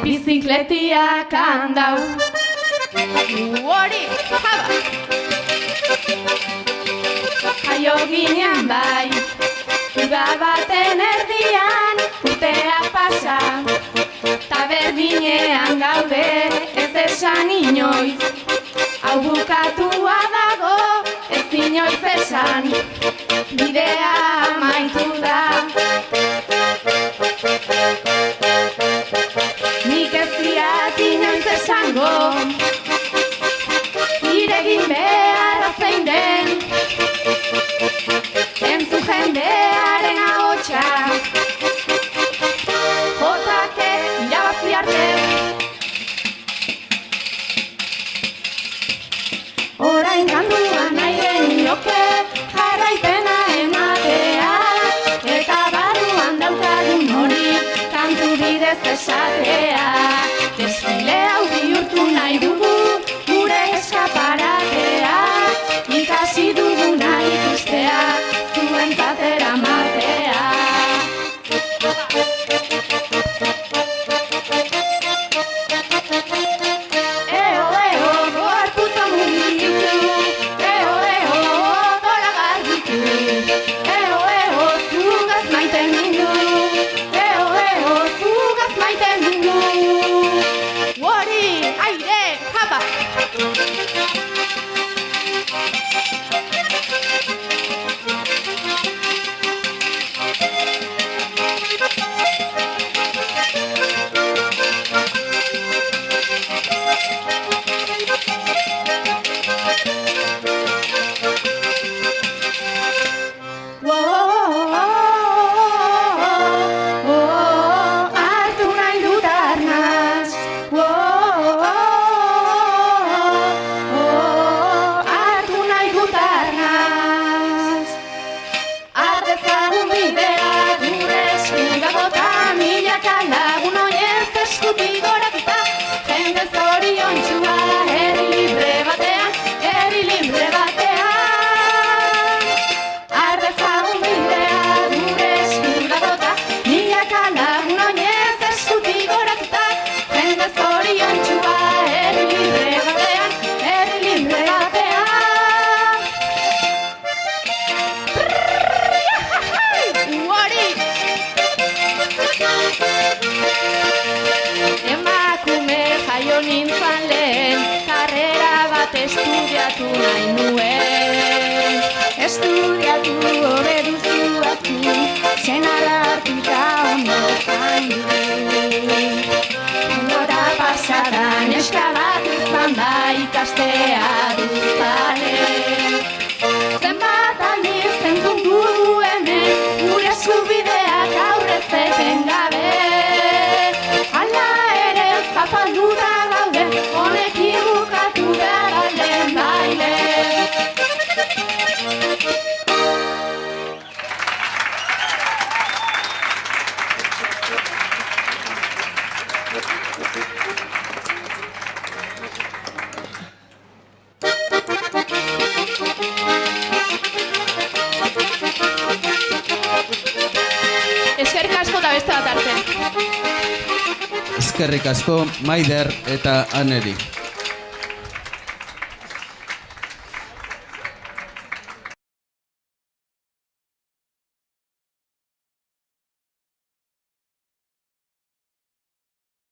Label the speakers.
Speaker 1: bizikletiak handau. Hori, jaba! Jaio ginean bai, uda baten erdian, urteak pasa. Ta berdinean gaude, ez esan inoiz. Hau bukatua dago, ez inoiz esan. Bidea amaitu da. Nik ez diat inoiz esango, iregin beharra zein den. Entzu jendearen ahotsa, jotake irabazi arte. Orain kanduan nahi genioke jarraipena ematea, eta barruan daukagun hori kantu bidez esatea. Desfile hau bihurtu nahi dugu gure eskaparatea, ikasi duguna ikustea, zuentzat eramatea. Nintzen lehen, karrera bat estudiatu nahi nuen. Estudiatu hobe duzu azku, senarra hartuta ondo zaindu. Gora pasadan neska bat izan da ikastea duzale. Zenbat aldiz entzun dugu hemen, gure eskubideak aurrez etengabe. Hala ere zapalduta honekin bukatu behar alden baile. Eskerrik asko eta beste bat arte.
Speaker 2: Eskerrik asko Maider eta Aneri.